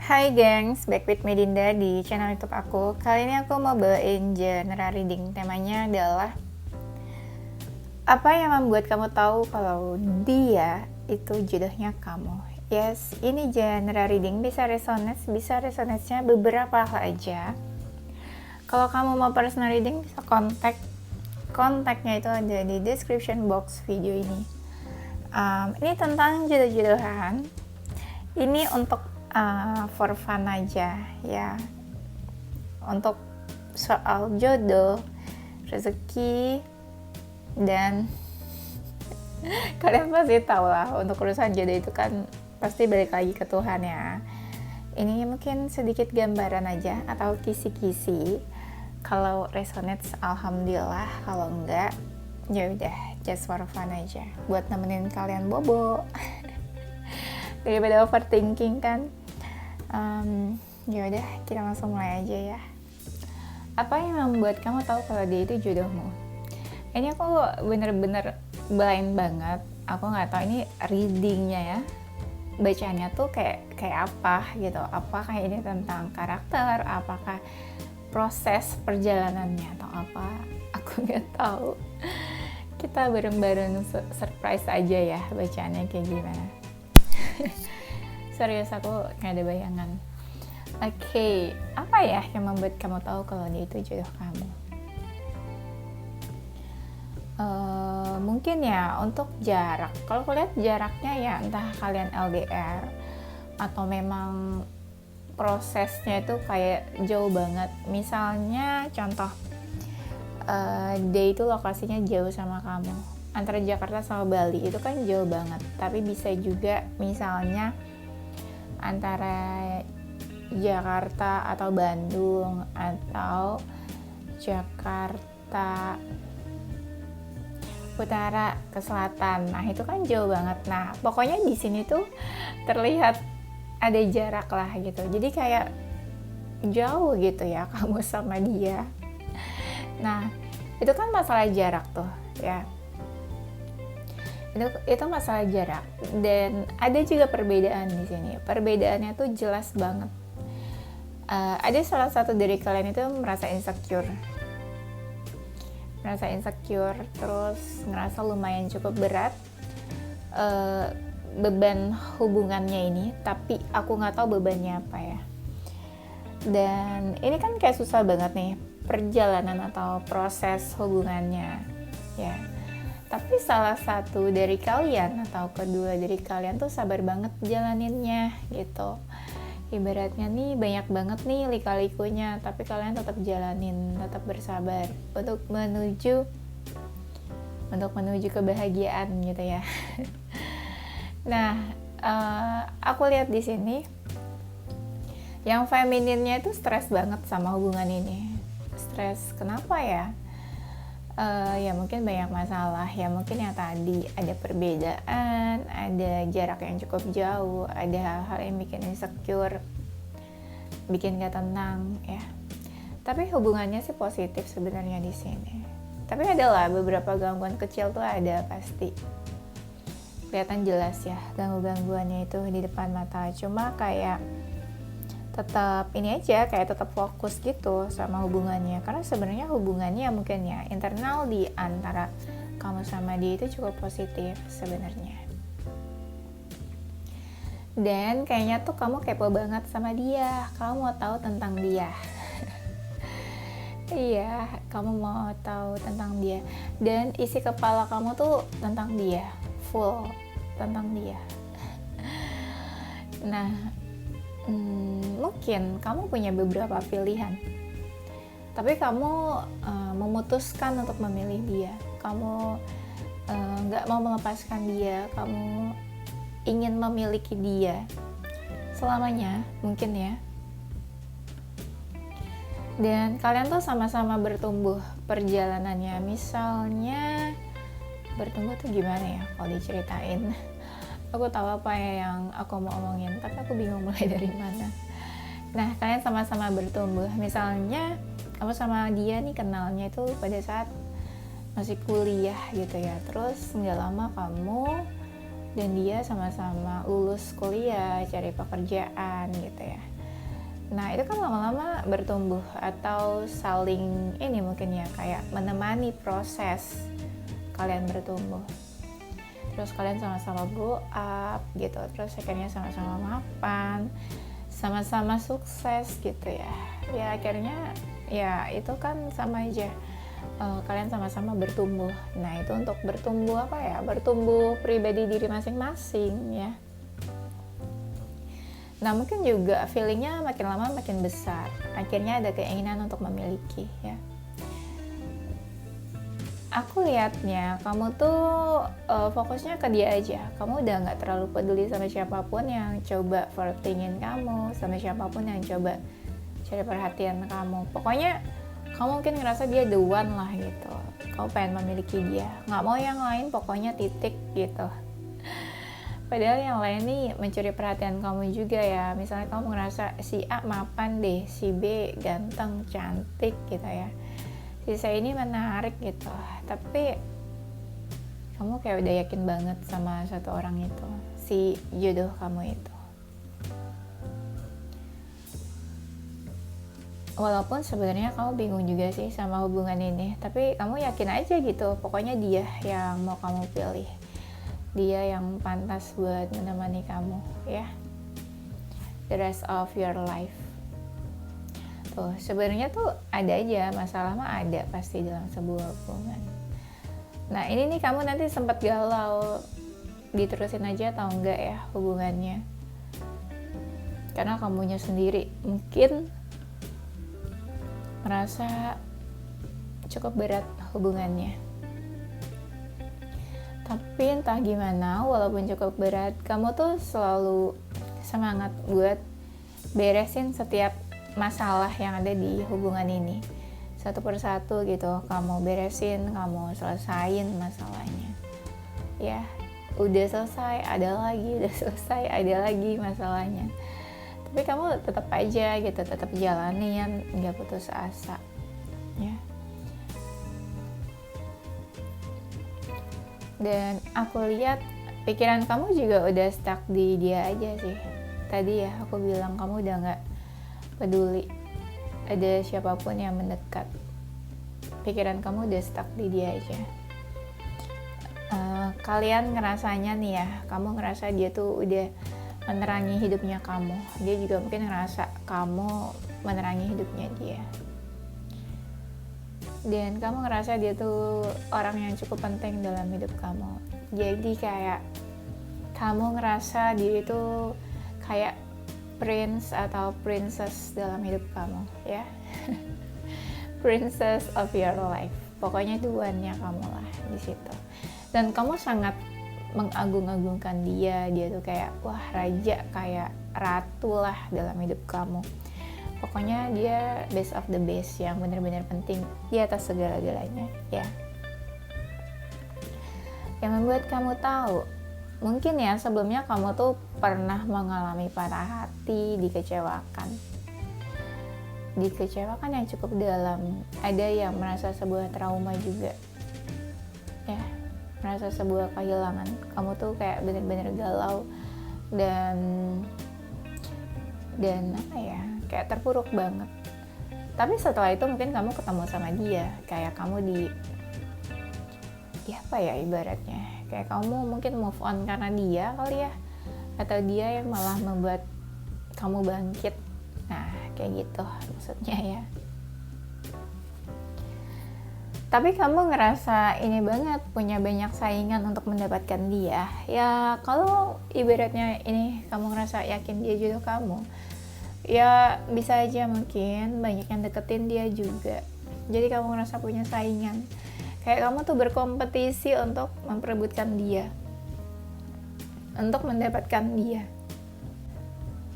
Hai gengs, back with Medinda di channel YouTube aku. Kali ini aku mau bawain genre reading. Temanya adalah apa yang membuat kamu tahu kalau dia itu jodohnya kamu. Yes, ini genre reading bisa resonance-nya beberapa hal aja. Kalau kamu mau personal reading bisa kontaknya itu ada di description box video ini. Ini tentang jodoh-jodohan. Ini untuk for fun aja ya, untuk soal jodoh, rezeki, dan kalian pasti tahu lah, untuk urusan jodoh itu kan pasti balik lagi ke Tuhan ya. Ini mungkin sedikit gambaran aja atau kisi-kisi. Kalau resonate alhamdulillah, kalau enggak ya udah just for fun aja, buat nemenin kalian bobo daripada overthinking kan. Ya udah, kita langsung mulai aja ya. Apa yang membuat kamu tahu kalau dia itu jodohmu? Ini aku bener-bener blind banget. Aku nggak tahu ini readingnya ya, bacaannya tuh kayak apa gitu. Apakah ini tentang karakter? Apakah proses perjalanannya atau apa? Aku nggak tahu. Kita bareng-bareng surprise aja ya bacaannya kayak gimana. Serius, aku nggak ada bayangan. Oke, apa ya yang membuat kamu tahu kalau dia itu jodoh kamu? Mungkin ya untuk jarak. Kalau lihat jaraknya ya entah kalian LDR atau memang prosesnya itu kayak jauh banget. Misalnya contoh, dia itu lokasinya jauh sama kamu. Antara Jakarta sama Bali itu kan jauh banget. Tapi bisa juga misalnya antara Jakarta atau Bandung atau Jakarta utara ke selatan. Nah, itu kan jauh banget. Nah, pokoknya di sini tuh terlihat ada jarak lah gitu. Jadi kayak jauh gitu ya kamu sama dia. Nah, itu kan masalah jarak tuh ya. Itu masalah jarak, dan ada juga perbedaan di sini. Perbedaannya tuh jelas banget. Ada salah satu dari kalian itu merasa insecure, terus ngerasa lumayan cukup berat beban hubungannya ini, tapi aku nggak tahu bebannya apa ya. Dan ini kan kayak susah banget nih perjalanan atau proses hubungannya ya. Tapi salah satu dari kalian atau kedua dari kalian tuh sabar banget jalaninnya gitu. Ibaratnya nih banyak banget nih lika-likunya, tapi kalian tetap jalanin, tetap bersabar untuk menuju kebahagiaan gitu ya. Nah, aku lihat di sini yang femininnya itu stres banget sama hubungan ini. Stres kenapa ya? Ya mungkin banyak masalah, ya mungkin yang tadi ada perbedaan, ada jarak yang cukup jauh, ada hal-hal yang bikin insecure, bikin gak tenang ya. Tapi hubungannya sih positif sebenarnya di sini. Tapi adalah beberapa gangguan kecil tuh ada pasti. Kelihatan jelas ya gangguannya itu di depan mata. Cuma kayak tetap ini aja, kayak tetap fokus gitu sama hubungannya, karena sebenarnya hubungannya mungkin ya internal di antara kamu sama dia itu cukup positif sebenarnya. Dan kayaknya tuh kamu kepo banget sama dia, kamu mau tahu tentang dia. Iya, kamu mau tahu tentang dia, dan isi kepala kamu tuh tentang dia, full tentang dia. Nah, mungkin kamu punya beberapa pilihan, tapi kamu memutuskan untuk memilih dia. Kamu nggak mau melepaskan dia, kamu ingin memiliki dia selamanya mungkin ya. Dan kalian tuh sama-sama bertumbuh perjalanannya. Misalnya bertumbuh tuh gimana ya kalau diceritain. Aku tahu apa ya yang aku mau omongin, tapi aku bingung mulai dari mana. Nah, kalian sama-sama bertumbuh. Misalnya, kamu sama dia nih kenalnya itu pada saat masih kuliah gitu ya. Terus nggak lama kamu dan dia sama-sama lulus kuliah, cari pekerjaan gitu ya. Nah itu kan lama-lama bertumbuh atau saling ini mungkin ya, kayak menemani proses kalian bertumbuh. Terus kalian sama-sama grow up gitu, terus akhirnya sama-sama mapan, sama-sama sukses gitu ya. Ya akhirnya ya itu kan sama aja, kalian sama-sama bertumbuh. Nah itu untuk bertumbuh apa ya, bertumbuh pribadi diri masing-masing ya. Nah mungkin juga feelingnya makin lama makin besar, akhirnya ada keinginan untuk memiliki ya. Aku lihatnya kamu tuh fokusnya ke dia aja, kamu udah gak terlalu peduli sama siapapun yang coba flirtingin kamu, sama siapapun yang coba cari perhatian kamu. Pokoknya kamu mungkin ngerasa dia the one lah gitu, kamu pengen memiliki dia, gak mau yang lain pokoknya, titik gitu. Padahal yang lain nih mencuri perhatian kamu juga ya. Misalnya kamu ngerasa si A mapan deh, si B ganteng, cantik gitu ya, si C ini menarik gitu. Tapi kamu kayak udah yakin banget sama satu orang itu, si jodoh kamu itu. Walaupun sebenarnya kamu bingung juga sih sama hubungan ini, tapi kamu yakin aja gitu, pokoknya dia yang mau kamu pilih. Dia yang pantas buat menemani kamu ya, the rest of your life. Tuh sebenarnya tuh ada aja masalah, mah ada pasti dalam sebuah hubungan. Nah ini nih kamu nanti sempat galau, diterusin aja atau enggak ya hubungannya, karena kamunya sendiri mungkin merasa cukup berat hubungannya. Tapi entah gimana, walaupun cukup berat, kamu tuh selalu semangat buat beresin setiap masalah yang ada di hubungan ini. Satu persatu gitu, kamu beresin, kamu selesain masalahnya. Ya, udah selesai, ada lagi, udah selesai, ada lagi masalahnya. Tapi kamu tetap aja gitu, tetap jalanin, nggak putus asa. Ya. Dan aku lihat pikiran kamu juga udah stuck di dia aja sih. Tadi ya aku bilang kamu udah gak peduli ada siapapun yang mendekat. Pikiran kamu udah stuck di dia aja. Kalian ngerasanya nih ya, kamu ngerasa dia tuh udah menerangi hidupnya kamu. Dia juga mungkin ngerasa kamu menerangi hidupnya dia. Dan kamu ngerasa dia tuh orang yang cukup penting dalam hidup kamu. Jadi kayak kamu ngerasa dia itu kayak prince atau princess dalam hidup kamu ya. Princess of your life, pokoknya duannya kamu lah di situ. Dan kamu sangat mengagung-agungkan dia tuh kayak wah raja, kayak ratu lah dalam hidup kamu. Pokoknya dia best of the best, yang benar-benar penting di atas segala-galanya ya. Yang membuat kamu tahu, mungkin ya sebelumnya kamu tuh pernah mengalami patah hati, dikecewakan yang cukup dalam. Ada yang merasa sebuah trauma juga ya, merasa sebuah kehilangan. Kamu tuh kayak benar-benar galau dan apa ya, kayak terpuruk banget. Tapi setelah itu mungkin kamu ketemu sama dia, kayak kamu ya apa ya ibaratnya, kayak kamu mungkin move on karena dia kali ya, atau dia yang malah membuat kamu bangkit. Nah kayak gitu maksudnya ya. Tapi kamu ngerasa ini banget, punya banyak saingan untuk mendapatkan dia. Ya kalau ibaratnya ini kamu ngerasa yakin dia jodoh kamu, ya bisa aja mungkin banyak yang deketin dia juga. Jadi kamu ngerasa punya saingan, kayak kamu tuh berkompetisi untuk memperebutkan dia, untuk mendapatkan dia.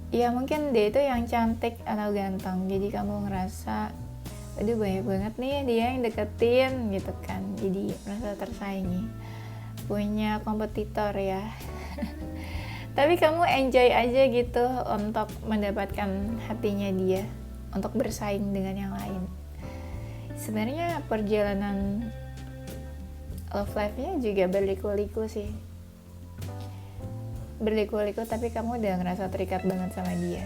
Ya mungkin dia itu yang cantik atau ganteng, jadi kamu ngerasa aduh banyak banget nih dia yang deketin gitu kan, jadi merasa tersaingi, punya kompetitor ya. Tapi kamu enjoy aja gitu untuk mendapatkan hatinya dia, untuk bersaing dengan yang lain. Sebenarnya perjalanan love life-nya juga berliku-liku sih. Berliku-liku, tapi kamu udah ngerasa terikat banget sama dia.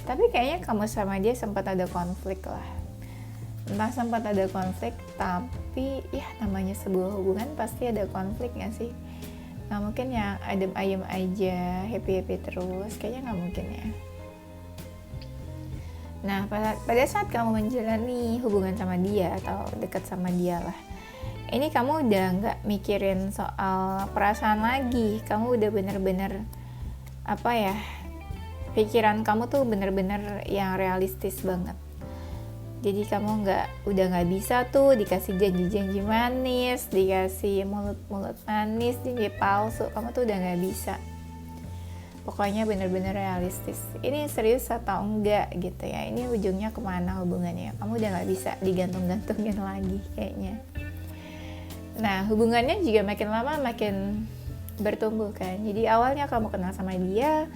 Tapi kayaknya kamu sama dia sempat ada konflik lah. Entah sempat ada konflik, tapi ya namanya sebuah hubungan pasti ada konflik gak sih? Gak mungkin yang adem ayem aja, happy-happy terus, kayaknya gak mungkin ya. Nah, pada saat kamu menjalani hubungan sama dia atau dekat sama dia lah, ini kamu udah nggak mikirin soal perasaan lagi. Kamu udah bener-bener pikiran kamu tuh bener-bener yang realistis banget. Jadi kamu udah nggak bisa tuh dikasih janji-janji manis, dikasih mulut-mulut manis, janji palsu. Kamu tuh udah nggak bisa. Pokoknya bener-bener realistis. Ini serius atau enggak gitu ya. Ini ujungnya kemana hubungannya. Kamu udah gak bisa digantung-gantungin lagi kayaknya. Nah, hubungannya juga makin lama makin bertumbuh kan. Jadi awalnya kamu kenal sama dia,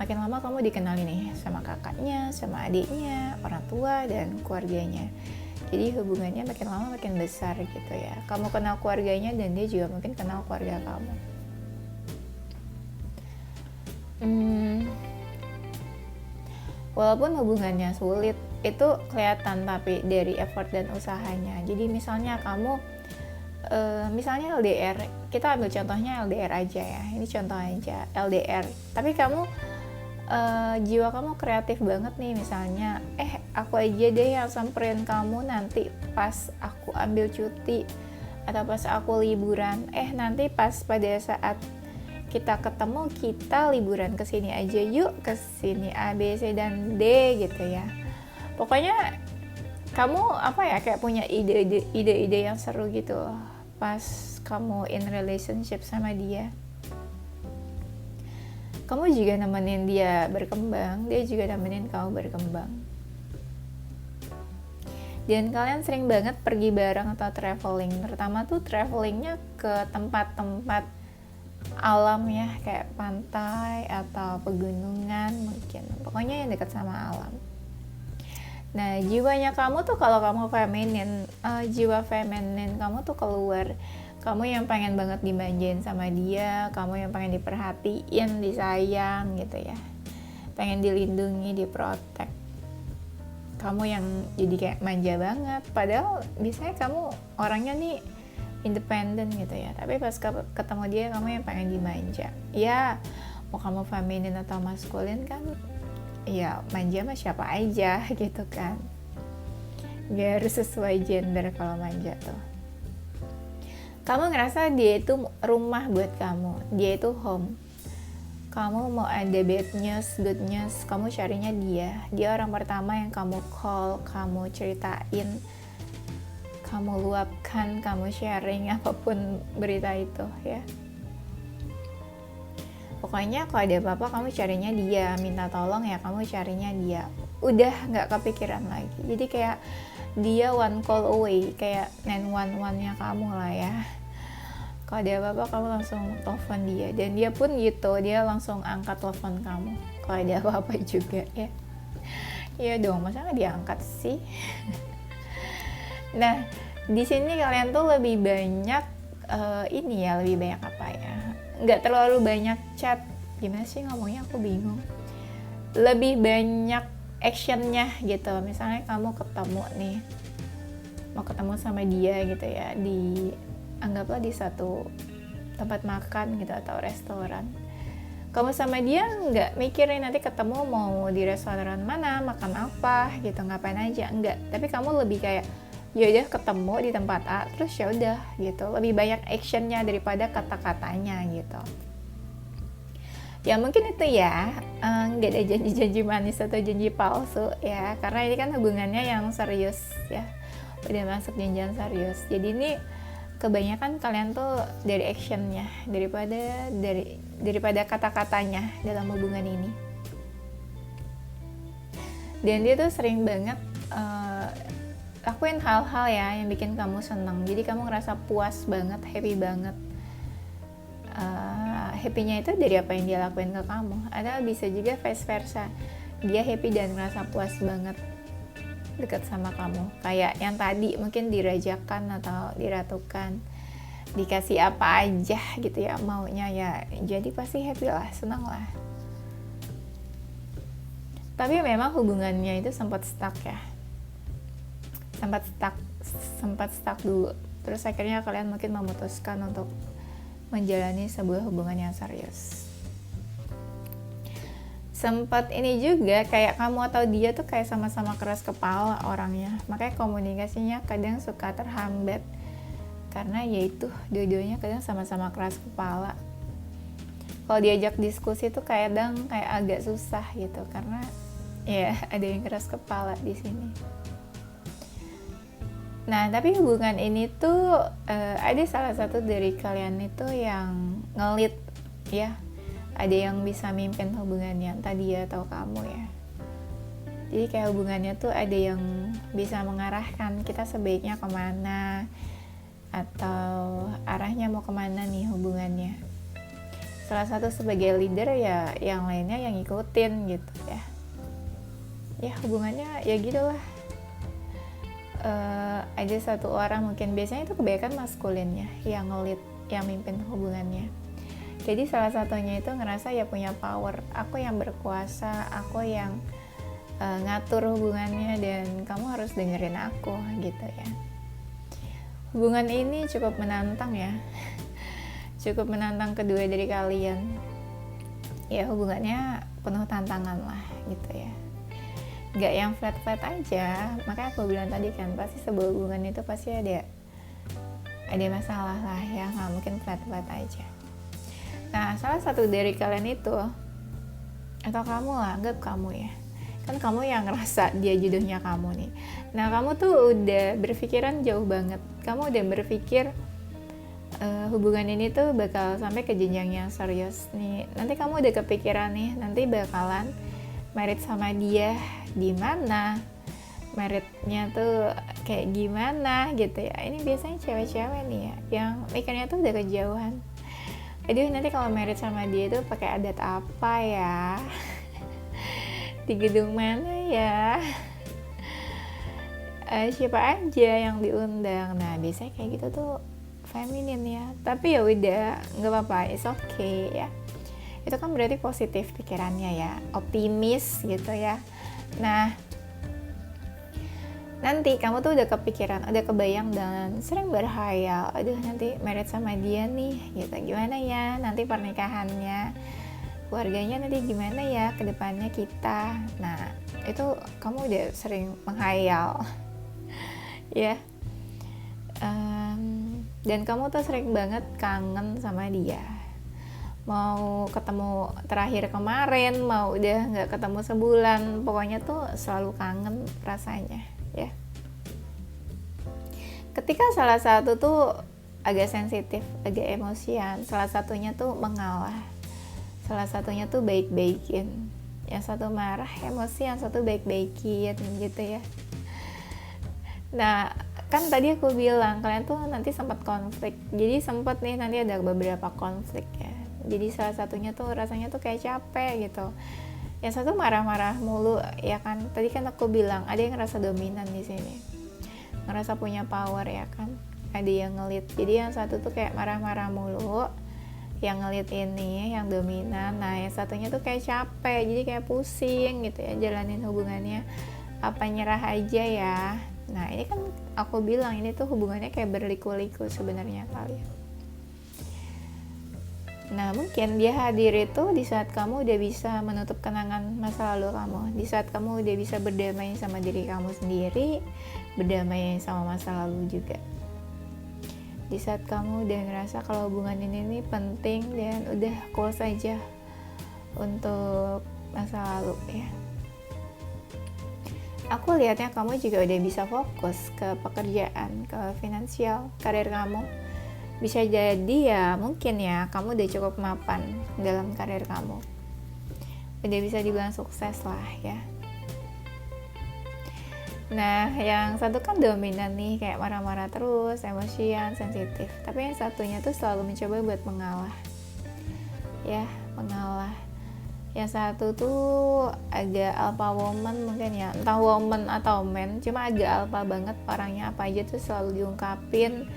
makin lama kamu dikenali nih sama kakaknya, sama adiknya, orang tua, dan keluarganya. Jadi hubungannya makin lama makin besar gitu ya. Kamu kenal keluarganya dan dia juga mungkin kenal keluarga kamu. Walaupun hubungannya sulit, itu kelihatan tapi dari effort dan usahanya. Jadi misalnya kamu misalnya LDR, kita ambil contohnya LDR aja ya. Ini contoh aja LDR. Tapi kamu jiwa kamu kreatif banget nih, misalnya aku aja deh yang samperin kamu nanti pas aku ambil cuti atau pas aku liburan. Nanti pas pada saat kita ketemu, kita liburan ke sini aja yuk, ke sini A, B, C, dan D gitu ya. Pokoknya kamu kayak punya ide-ide yang seru gitu pas kamu in relationship sama dia. Kamu juga nemenin dia berkembang, dia juga nemenin kamu berkembang. Dan kalian sering banget pergi bareng atau traveling. Pertama tuh travelingnya ke tempat-tempat alam ya, kayak pantai atau pegunungan mungkin. Pokoknya yang dekat sama alam. Nah, jiwanya kamu tuh kalau kamu feminin, jiwa feminin kamu tuh keluar. Kamu yang pengen banget dimanjain sama dia, kamu yang pengen diperhatiin, disayang gitu ya. Pengen dilindungi, diprotek. Kamu yang jadi kayak manja banget. Padahal biasanya kamu orangnya nih independen gitu ya, tapi pas ketemu dia kamu yang pengen dimanja. Ya mau kamu feminin atau maskulin kan, ya manja mah siapa aja gitu kan, gak harus sesuai gender. Kalau manja tuh kamu ngerasa dia itu rumah buat kamu, dia itu home. Kamu mau ada bad news, good news, kamu carinya dia orang pertama yang kamu call, kamu ceritain, kamu luapkan, kamu sharing apapun berita itu ya. Pokoknya kalau ada apa-apa kamu carinya dia, minta tolong ya kamu carinya dia. Udah gak kepikiran lagi. Jadi kayak dia one call away, kayak 911-nya kamu lah ya. Kalau ada apa-apa kamu langsung telepon dia, dan dia pun gitu, dia langsung angkat telepon kamu kalau ada apa-apa juga ya. Iya dong, masa gak diangkat sih? Nah, di sini kalian tuh lebih banyak lebih banyak apa ya? Nggak terlalu banyak chat. Gimana sih ngomongnya? Aku bingung. Lebih banyak actionnya gitu. Misalnya kamu ketemu nih, mau ketemu sama dia gitu ya, anggaplah di satu tempat makan gitu atau restoran. Kamu sama dia nggak mikirin nanti ketemu mau di restoran mana, makan apa gitu, ngapain aja, enggak. Tapi kamu lebih kayak ya udah ketemu di tempat A, terus ya udah gitu. Lebih banyak actionnya daripada kata-katanya gitu. Ya mungkin itu ya, nggak ada janji-janji manis atau janji palsu ya, karena ini kan hubungannya yang serius ya, udah masuk jenjang serius. Jadi ini kebanyakan kalian tuh dari actionnya daripada kata-katanya dalam hubungan ini. Dan dia tuh sering banget lakuin hal-hal ya yang bikin kamu seneng. Jadi kamu ngerasa puas banget, happy banget. Happy-nya itu dari apa yang dia lakuin ke kamu. Atau bisa juga vice versa, dia happy dan ngerasa puas banget dekat sama kamu. Kayak yang tadi mungkin dirajakan atau diratukan, dikasih apa aja gitu ya maunya ya, jadi pasti happy lah, senang lah. Tapi memang hubungannya itu sempat stuck ya, sempat stuck dulu. Terus akhirnya kalian mungkin memutuskan untuk menjalani sebuah hubungan yang serius. Sempat ini juga kayak kamu atau dia tuh kayak sama-sama keras kepala orangnya, makanya komunikasinya kadang suka terhambat karena yaitu dua-duanya kadang sama-sama keras kepala. Kalau diajak diskusi tuh kadang kayak agak susah gitu karena ya ada yang keras kepala di sini. Nah, tapi hubungan ini tuh ada salah satu dari kalian itu yang ngelit ya. Ada yang bisa mimpin hubungannya, entah dia atau kamu ya. Jadi kayak hubungannya tuh ada yang bisa mengarahkan kita sebaiknya kemana, atau arahnya mau kemana nih hubungannya. Salah satu sebagai leader ya, yang lainnya yang ngikutin gitu ya. Ya hubungannya ya gitulah. Ada satu orang mungkin, biasanya itu kebanyakan maskulinnya yang ngelit, yang mimpin hubungannya. Jadi salah satunya itu ngerasa ya punya power, aku yang berkuasa, aku yang ngatur hubungannya dan kamu harus dengerin aku gitu ya. Hubungan ini cukup menantang ya, cukup menantang kedua dari kalian. Ya hubungannya penuh tantangan lah gitu ya. Gak yang flat-flat aja, makanya aku bilang tadi kan pasti sebuah hubungan itu pasti ada masalah lah ya, nggak mungkin flat-flat aja. Nah, salah satu dari kalian itu, atau kamu lah, anggap kamu ya, kan kamu yang ngerasa dia jodohnya kamu nih. Nah, kamu tuh udah berpikiran jauh banget, kamu udah berpikir hubungan ini tuh bakal sampai ke jenjang yang serius nih. Nanti kamu udah kepikiran nih, nanti bakalan married sama dia di mana, marriednya tuh kayak gimana gitu ya. Ini biasanya cewek-cewek nih ya, yang mikirnya tuh udah kejauhan. Aduh, nanti kalau married sama dia tuh pakai adat apa ya? Di gedung mana ya? Siapa aja yang diundang? Nah, biasanya kayak gitu tuh feminin ya. Tapi ya udah, nggak apa-apa, it's okay ya. Itu kan berarti positif pikirannya ya, optimis gitu ya. Nah, nanti kamu tuh udah kepikiran, udah kebayang dan sering berhayal, aduh nanti married sama dia nih gitu, gimana ya nanti pernikahannya, keluarganya nanti gimana ya ke depannya kita. Nah itu kamu udah sering menghayal ya. Dan kamu tuh sering banget kangen sama dia, mau ketemu terakhir kemarin, mau udah gak ketemu sebulan, pokoknya tuh selalu kangen rasanya ya. Ketika salah satu tuh agak sensitif, agak emosian, salah satunya tuh mengalah, salah satunya tuh baik-baikin, yang satu marah emosi, yang satu baik-baikin gitu ya. Nah kan tadi aku bilang kalian tuh nanti sempat konflik, jadi sempat nih nanti ada beberapa konflik ya. Jadi salah satunya tuh rasanya tuh kayak capek gitu, yang satu marah-marah mulu ya kan. Tadi kan aku bilang ada yang ngerasa dominan di sini, ngerasa punya power ya kan, ada yang ngelit. Jadi yang satu tuh kayak marah-marah mulu, yang ngelit ini yang dominan. Nah yang satunya tuh kayak capek, jadi kayak pusing gitu ya jalanin hubungannya, apa nyerah aja ya. Nah ini kan aku bilang ini tuh hubungannya kayak berliku-liku sebenarnya kalian. Nah mungkin dia hadir itu di saat kamu udah bisa menutup kenangan masa lalu kamu, di saat kamu udah bisa berdamai sama diri kamu sendiri, berdamai sama masa lalu juga, di saat kamu udah ngerasa kalau hubungan ini nih penting dan udah close aja untuk masa lalu ya. Aku lihatnya kamu juga udah bisa fokus ke pekerjaan, ke finansial, karir kamu. Bisa jadi ya mungkin ya kamu udah cukup mapan dalam karir kamu, udah bisa dibilang sukses lah ya. Nah yang satu kan dominan nih, kayak marah-marah terus, emosian, sensitif. Tapi yang satunya tuh selalu mencoba buat mengalah ya, mengalah. Yang satu tuh agak alpha woman mungkin ya, entah woman atau man, cuma agak alpha banget orangnya, apa aja tuh selalu diungkapin,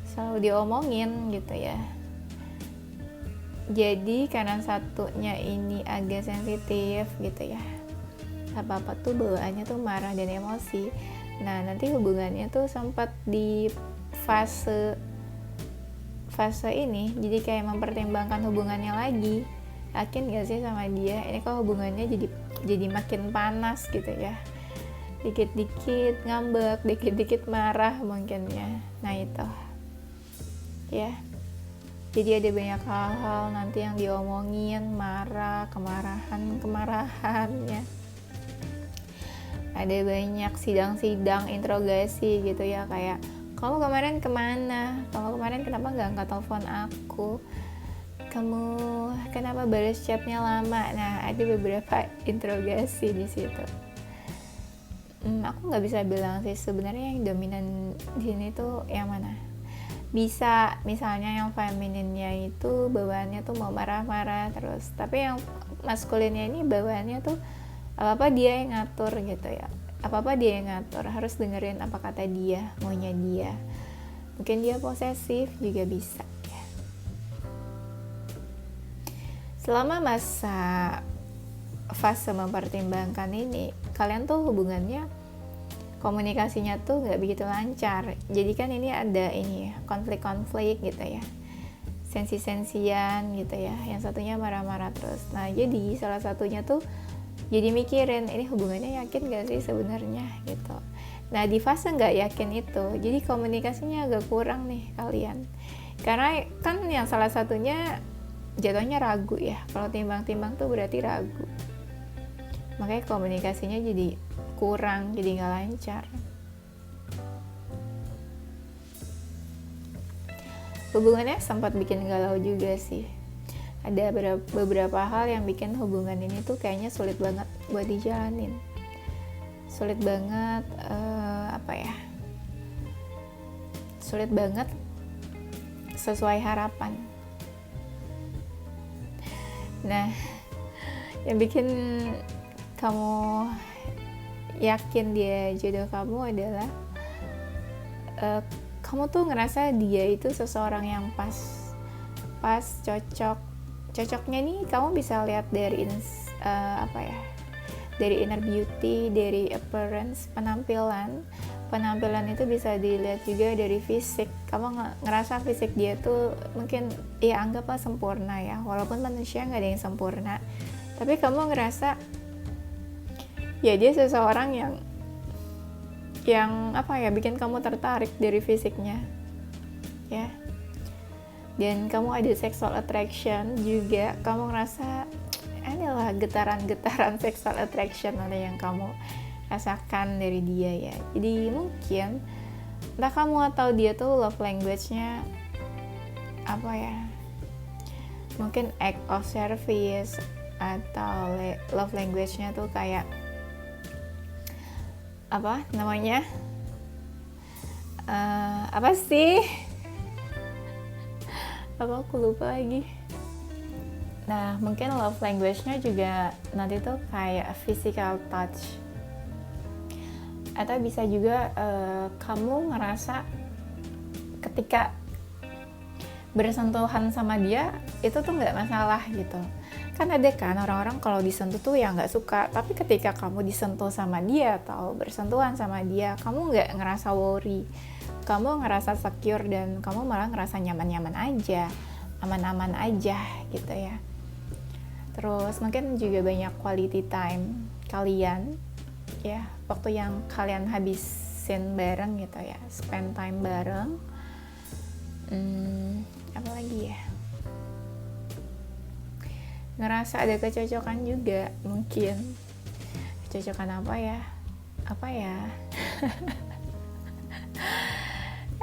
selalu diomongin gitu ya. Jadi karena satunya ini agak sensitif gitu ya, apa-apa tuh bawaannya tuh marah dan emosi. Nah nanti hubungannya tuh sempat di fase ini jadi kayak mempertimbangkan hubungannya lagi. Yakin gak sih sama dia, ini kok hubungannya jadi makin panas gitu ya, dikit-dikit ngambek, dikit-dikit marah mungkin ya. Nah itu ya, jadi ada banyak hal-hal nanti yang diomongin, marah, kemarahan ya. Ada banyak sidang-sidang, interogasi gitu ya, kayak kamu kemarin kemana? Kamu kemarin kenapa nggak angkat telepon aku? Kamu kenapa balas chatnya lama? Nah, ada beberapa interogasi di situ. Aku nggak bisa bilang sih sebenarnya yang dominan di sini tuh yang mana. Bisa misalnya yang femininnya itu bawaannya tuh mau marah-marah terus, tapi yang maskulinnya ini bawaannya tuh apa-apa dia yang ngatur gitu ya. Apa-apa dia yang ngatur, harus dengerin apa kata dia, maunya dia. Mungkin dia posesif juga bisa ya. Selama masa fase mempertimbangkan ini, kalian tuh hubungannya, komunikasinya tuh nggak begitu lancar. Jadi kan ini ada ini ya, konflik-konflik gitu ya, sensi-sensian gitu ya. Yang satunya marah-marah terus. Nah jadi salah satunya tuh jadi mikirin ini hubungannya yakin gak sih sebenarnya gitu. Nah di fase nggak yakin itu, jadi komunikasinya agak kurang nih kalian. Karena kan yang salah satunya jatuhnya ragu ya. Kalau timbang-timbang tuh berarti ragu. Makanya komunikasinya jadi kurang, jadi nggak lancar. Hubungannya sempat bikin galau juga sih. Ada beberapa hal yang bikin hubungan ini tuh kayaknya sulit banget buat dijalanin. Sulit banget, sulit banget sesuai harapan. Nah, yang bikin kamu yakin dia jodoh kamu adalah kamu tuh ngerasa dia itu seseorang yang pas, cocoknya nih kamu bisa lihat dari dari inner beauty, dari appearance, penampilan itu bisa dilihat juga dari fisik. Kamu ngerasa fisik dia tuh mungkin ya anggaplah sempurna ya, walaupun manusia nggak ada yang sempurna, tapi kamu ngerasa ya dia seseorang yang bikin kamu tertarik dari fisiknya ya. Dan kamu ada sexual attraction juga, kamu ngerasa inilah getaran sexual attraction ada yang kamu rasakan dari dia ya. Jadi mungkin entah kamu atau dia tuh love language-nya mungkin act of service, atau love language-nya tuh kayak aku lupa lagi. Nah mungkin love language-nya juga nanti tuh kayak physical touch, atau bisa juga kamu ngerasa ketika bersentuhan sama dia itu tuh nggak masalah gitu. Kan ada kan orang-orang kalau disentuh tuh ya nggak suka, tapi ketika kamu disentuh sama dia atau bersentuhan sama dia, kamu nggak ngerasa worry, kamu ngerasa secure, dan kamu malah ngerasa nyaman-nyaman aja, aman-aman aja gitu ya. Terus mungkin juga banyak quality time kalian ya, waktu yang kalian habisin bareng gitu ya, spend time bareng. Apa lagi ya, ngerasa ada kecocokan juga mungkin. Kecocokan apa ya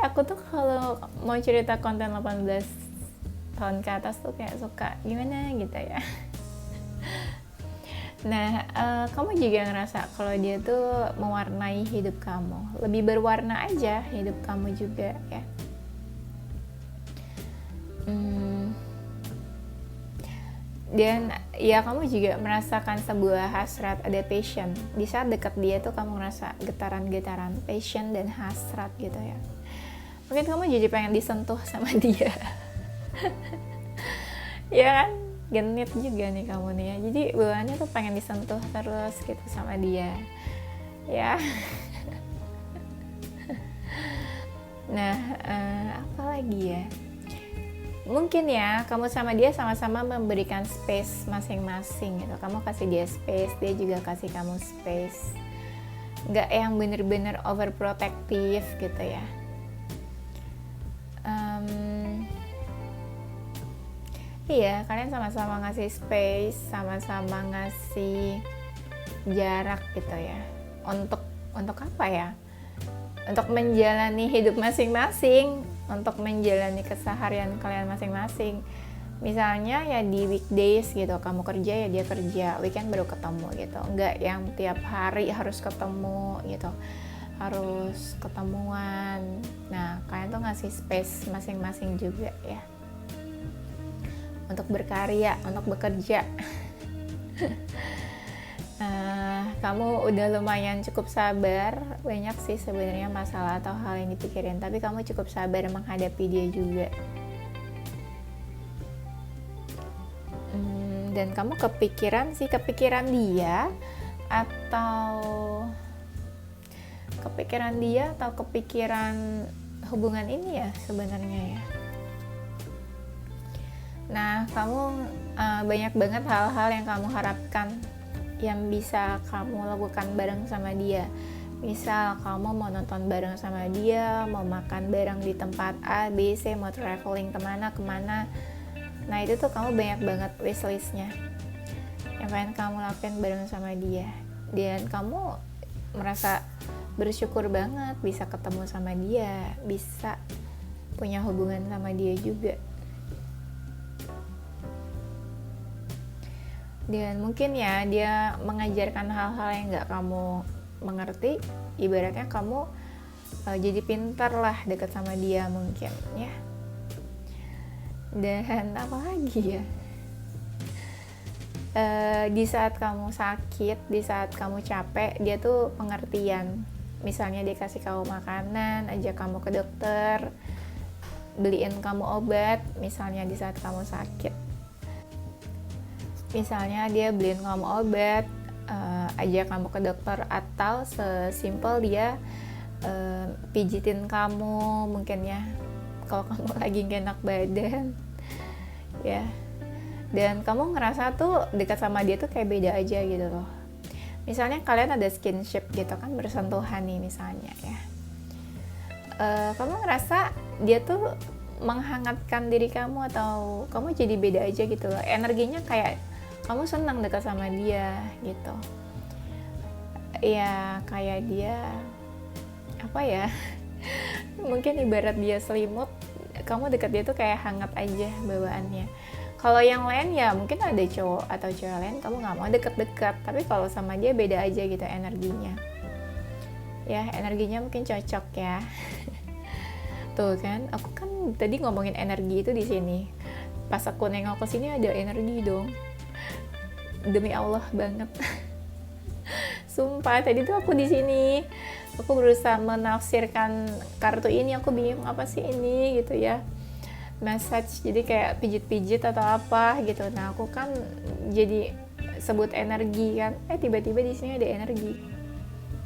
aku tuh kalau mau cerita konten 18 tahun ke atas tuh kayak suka gimana gitu ya. Nah kamu juga ngerasa kalau dia tuh mewarnai hidup kamu, lebih berwarna aja hidup kamu juga ya. Dan ya kamu juga merasakan sebuah hasrat, ada passion. Di saat dekat dia tuh kamu ngerasa getaran-getaran passion dan hasrat gitu ya. Mungkin kamu jadi pengen disentuh sama dia. Ya kan? genit juga nih kamu nih ya. Jadi bawaannya tuh pengen disentuh terus gitu sama dia ya. Nah, apa lagi ya? Mungkin ya kamu sama dia sama-sama memberikan space masing-masing gitu. Kamu kasih dia space, dia juga kasih kamu space. Nggak yang bener-bener overprotective gitu ya. Iya, kalian sama-sama ngasih space, sama-sama ngasih jarak gitu ya. Untuk apa ya? Untuk menjalani hidup masing-masing, untuk menjalani keseharian kalian masing-masing. Misalnya ya di weekdays gitu, kamu kerja ya dia kerja, weekend baru ketemu gitu. Enggak yang tiap hari harus ketemu gitu, harus ketemuan. Nah, kalian tuh ngasih space masing-masing juga ya, untuk berkarya, untuk bekerja. Kamu udah lumayan cukup sabar, banyak sih sebenarnya masalah atau hal yang dipikirin, tapi kamu cukup sabar menghadapi dia juga. Dan kamu kepikiran dia atau kepikiran hubungan ini ya sebenarnya ya. Nah, kamu banyak banget hal-hal yang kamu harapkan yang bisa kamu lakukan bareng sama dia. Misal kamu mau nonton bareng sama dia, mau makan bareng di tempat A, B, C, mau traveling kemana. Nah itu tuh kamu banyak banget wishlistnya yang pengen kamu lakuin bareng sama dia. Dan kamu merasa bersyukur banget bisa ketemu sama dia, bisa punya hubungan sama dia juga. Dan mungkin ya dia mengajarkan hal-hal yang gak kamu mengerti. Ibaratnya kamu jadi pintar lah deket sama dia mungkin ya. Dan apa lagi ya, di saat kamu sakit, di saat kamu capek, dia tuh pengertian. Misalnya dia kasih kamu makanan, ajak kamu ke dokter, beliin kamu obat misalnya di saat kamu sakit. Misalnya dia beliin kamu obat, ajak kamu ke dokter, atau sesimpel dia pijitin kamu mungkin ya kalau kamu lagi gak enak badan ya. Dan kamu ngerasa tuh dekat sama dia tuh kayak beda aja gitu loh. Misalnya kalian ada skinship gitu kan, bersentuhan nih misalnya ya. Kamu ngerasa dia tuh menghangatkan diri kamu, atau kamu jadi beda aja gitu loh. Energinya kayak kamu senang dekat sama dia gitu. Ya kayak dia apa ya? Mungkin ibarat dia selimut, kamu dekat dia tuh kayak hangat aja bawaannya. Kalau yang lain ya mungkin ada cowok atau cewek lain kamu nggak mau deket-deket, tapi kalau sama dia beda aja gitu energinya. Ya energinya mungkin cocok ya. Tuh kan, aku kan tadi ngomongin energi itu di sini. Pas aku nengok ke sini ada energi dong. Demi Allah banget. Sumpah tadi tuh aku di sini, aku berusaha menafsirkan kartu ini, aku bingung apa sih ini gitu ya. Message jadi kayak pijit-pijit atau apa gitu. Nah, aku kan jadi sebut energi kan. Tiba-tiba di sini ada energi.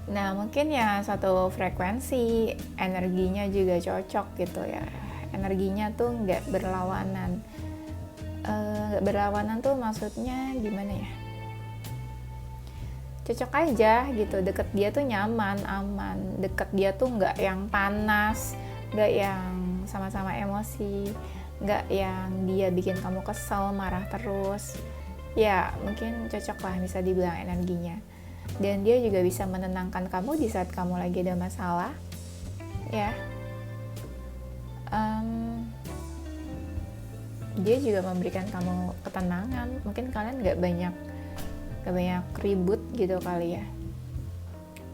Nah, mungkin ya satu frekuensi, energinya juga cocok gitu ya. Energinya tuh nggak berlawanan. Nggak berlawanan tuh maksudnya gimana ya? Cocok aja gitu, deket dia tuh nyaman, aman. Deket dia tuh nggak yang panas, nggak yang sama-sama emosi, nggak yang dia bikin kamu kesel, marah terus. Ya mungkin cocok lah bisa dibilang energinya. Dan dia juga bisa menenangkan kamu di saat kamu lagi ada masalah ya. Dia juga memberikan kamu ketenangan. Mungkin kalian gak banyak ribut gitu kali ya.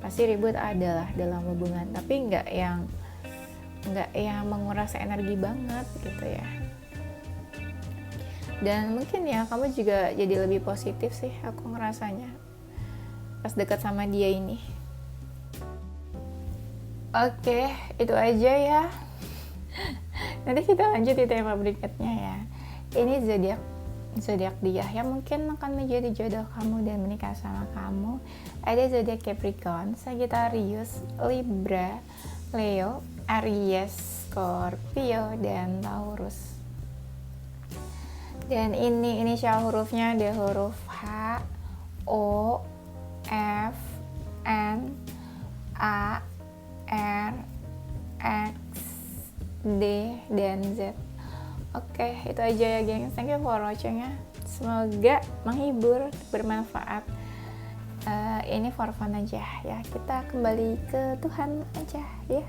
Pasti ribut adalah dalam hubungan, tapi gak yang menguras energi banget gitu ya. Dan mungkin ya kamu juga jadi lebih positif sih, aku ngerasanya pas dekat sama dia ini. Oke, itu aja ya. Nanti kita lanjut di tema berikutnya ya. Ini zodiak zodiak dia yang mungkin akan menjadi jodoh kamu dan menikah sama kamu. Ada zodiak Capricorn, Sagittarius, Libra, Leo, Aries, Scorpio, dan Taurus. Dan ini inisial hurufnya ada huruf H, O, F, N, A, R, X, D, dan Z. Oke, itu aja ya geng. Thank you for watching ya. Semoga menghibur, bermanfaat. Ini for fun aja ya. Kita kembali ke Tuhan aja ya.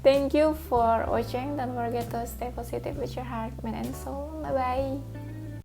Thank you for watching. Don't forget to stay positive with your heart, mind, and soul. Bye bye.